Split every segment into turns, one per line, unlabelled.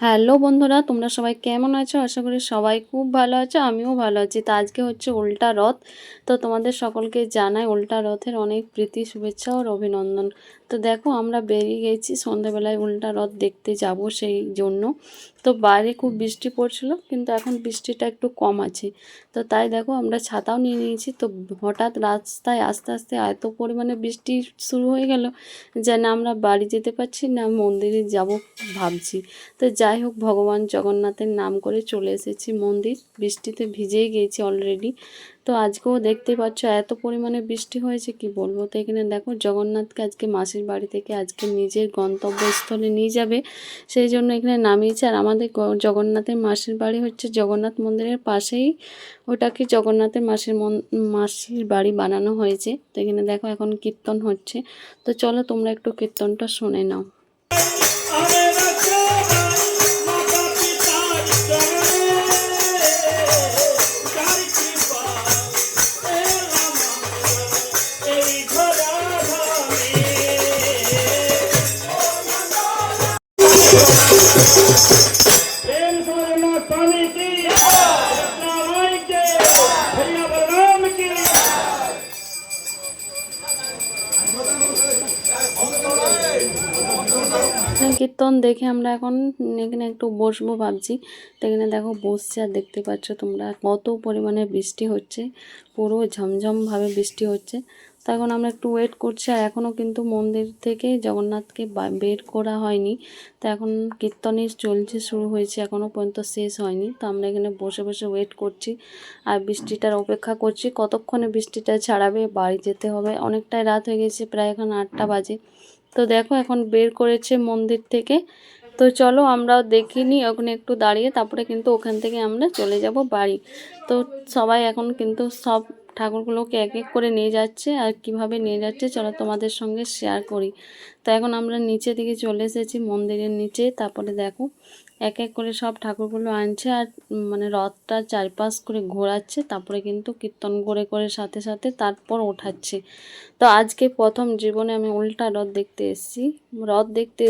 Hello বন্ধুরা, তোমরা সবাই কেমন আছো? আশা করি সবাই খুব ভালো আছো, আমিও ভালো আছি। তো আজকে হচ্ছে উল্টা রথ। তো তোমাদের সকলকে জানাই উল্টা রথের অনেক প্রীতি, শুভেচ্ছা ও অভিনন্দন। তো দেখো, আমরা বেরিয়ে গেছি সন্ধ্যাবেলায় উল্টা রথ দেখতে যাব সেই জন্য। তো বাইরে খুব বৃষ্টি পড়ছিল, কিন্তু এখন বৃষ্টিটা একটু কম আছে। তো তাই দেখো, আমরা ছাতাও নিয়ে নিয়েছি। তো হঠাৎ রাস্তায় আস্তে আস্তে এত পরিমাণে বৃষ্টি শুরু হয়ে গেল যে না আমরা বাড়ি যেতে পারছি না মন্দিরে যাব ভাবছি। তো যাই হোক, ভগবান জগন্নাথের নাম করে চলে এসেছি মন্দির। বৃষ্টিতে ভিজেই গিয়েছি অলরেডি। তো আজকেও দেখতে পাচ্ছ এত পরিমাণে বৃষ্টি হয়েছে কি বলবো। তো এখানে দেখো, জগন্নাথকে আজকে মাসির বাড়ি থেকে আজকে নিজের গন্তব্যস্থলে নিয়ে যাবে, সেই জন্য এখানে নামিয়েছে। আর আমাদের জগন্নাথের মাসির বাড়ি হচ্ছে জগন্নাথ মন্দিরের পাশেই, ওটাকে জগন্নাথের মাসির বাড়ি বানানো হয়েছে। তো এখানে দেখো এখন কীর্তন হচ্ছে। তো চলো তোমরা একটু কীর্তনটা শুনে নাও। কীর্তন দেখে আমরা এখন এখানে একটু বসবো ভাবছি। তো এখানে দেখো বসছে, আর দেখতে পাচ্ছ তোমরা কত পরিমাণে বৃষ্টি হচ্ছে, পুরো ঝমঝমভাবে বৃষ্টি হচ্ছে। তো এখন আমরা একটু ওয়েট করছি। আর এখনও কিন্তু মন্দির থেকে জগন্নাথকে বের করা হয়নি। তো এখন কীর্তনই চলছে, শুরু হয়েছে, এখনও পর্যন্ত শেষ হয়নি। তো আমরা এখানে বসে বসে ওয়েট করছি আর বৃষ্টিটার অপেক্ষা করছি কতক্ষণে বৃষ্টিটা ছাড়াবে, বাড়ি যেতে হবে। অনেকটাই রাত হয়ে গেছে, প্রায় এখন 8টা বাজে। তো দেখো এখন বের করেছে মন্দির থেকে। তো চলো আমরাও দেখিনি, ওখানে একটু দাঁড়িয়ে তারপরে কিন্তু ওখান থেকে আমরা চলে যাব বাড়ি। তো সবাই এখন কিন্তু সব ঠাকুরগুলোকে এক এক করে নিয়ে যাচ্ছে, আর কিভাবে নিয়ে যাচ্ছে চলো তোমাদের সঙ্গে শেয়ার করি। তো এখন আমরা নিচে দিকে চলে এসেছি মন্দিরের নিচে। তারপরে দেখো এক এক করে সব ঠাকুরগুলো আনছে, আর মানে রথটা চারপাশ করে ঘোরাচ্ছে, তারপরে কিন্তু কীর্তন করে করে সাথে সাথে তারপর ওঠাচ্ছে। তো আজকে প্রথম জীবনে আমি উল্টা রথ দেখতে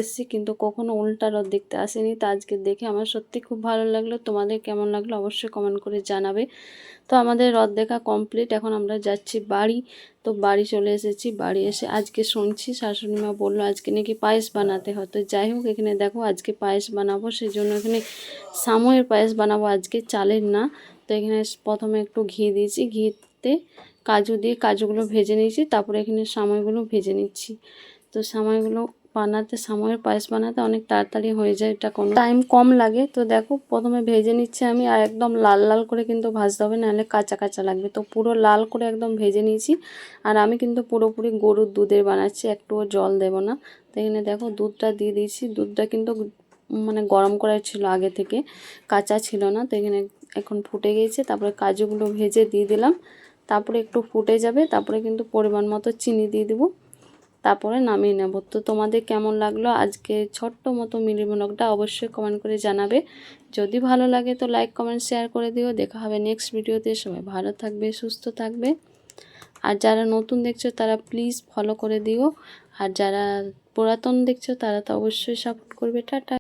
এসেছি, কিন্তু কখনো উল্টা রথ দেখতে আসিনি। তো আজকে দেখে আমার সত্যি খুব ভালো লাগলো। তোমাদের কেমন লাগলো অবশ্যই কমেন্ট করে জানাবে। তো আমাদের রথ দেখা কমপ্লিট, এখন আমরা যাচ্ছি বাড়ি। তো বাড়ি চলে এসেছি। বাড়ি এসে আজকে শুনছি শাশুড়ি মা বললো আজকে নাকি পায়েস বানাতে হয়। তো যাই হোক, এখানে দেখো আজকে পায়েস বানাবো, সেই জন্য এখানে সাময়ের পায়েস বানাবো আজকে, চালের না। তো এখানে প্রথমে একটু ঘি দিয়েছি, ঘিতে কাজু দিয়ে কাজুগুলো ভেজে নিয়েছি, তারপরে এখানে সাময়গুলো ভেজে নিচ্ছি। তো সাময়ের পায়েস বানাতে অনেক তাড়াতাড়ি হয়ে যায়, এটা কোনো টাইম কম লাগে। তো দেখো প্রথমে ভেজে নিচ্ছি আমি, আর একদম লাল লাল করে কিন্তু ভাজতে হবে, নাহলে কাঁচা কাঁচা লাগবে। তো পুরো লাল করে একদম ভেজে নিয়েছি। আর আমি কিন্তু পুরোপুরি গরুর দুধের বানাচ্ছি, একটুও জল দেব না। তো এখানে দেখো দুধটা দিয়ে দিয়েছি। দুধটা কিন্তু মানে গরম করা ছিল আগে থেকে, কাঁচা ছিল না। তো এখানে এখন ফুটে গিয়েছে, তারপরে কাজুগুলো ভেজে দিয়ে দিলাম। তারপরে একটু ফুটে যাবে, তারপরে কিন্তু পরিমাণ মতো চিনি দিয়ে দেবো, তারপরে নামিয়ে নেব। তো তোমাদের কেমন লাগলো আজকে ছোট্ট মতো মিনি ব্লগটা অবশ্যই কমেন্ট করে জানাবে। যদি ভালো লাগে তো লাইক কমেন্ট শেয়ার করে দিও। দেখা হবে নেক্সট ভিডিওতে। সবাই ভালো থাকবে, সুস্থ থাকবে। আর যারা নতুন দেখছো তারা প্লিজ ফলো করে দিও, আর যারা পুরাতন দেখছো তারা তো অবশ্যই সাপোর্ট করবে। টাটা।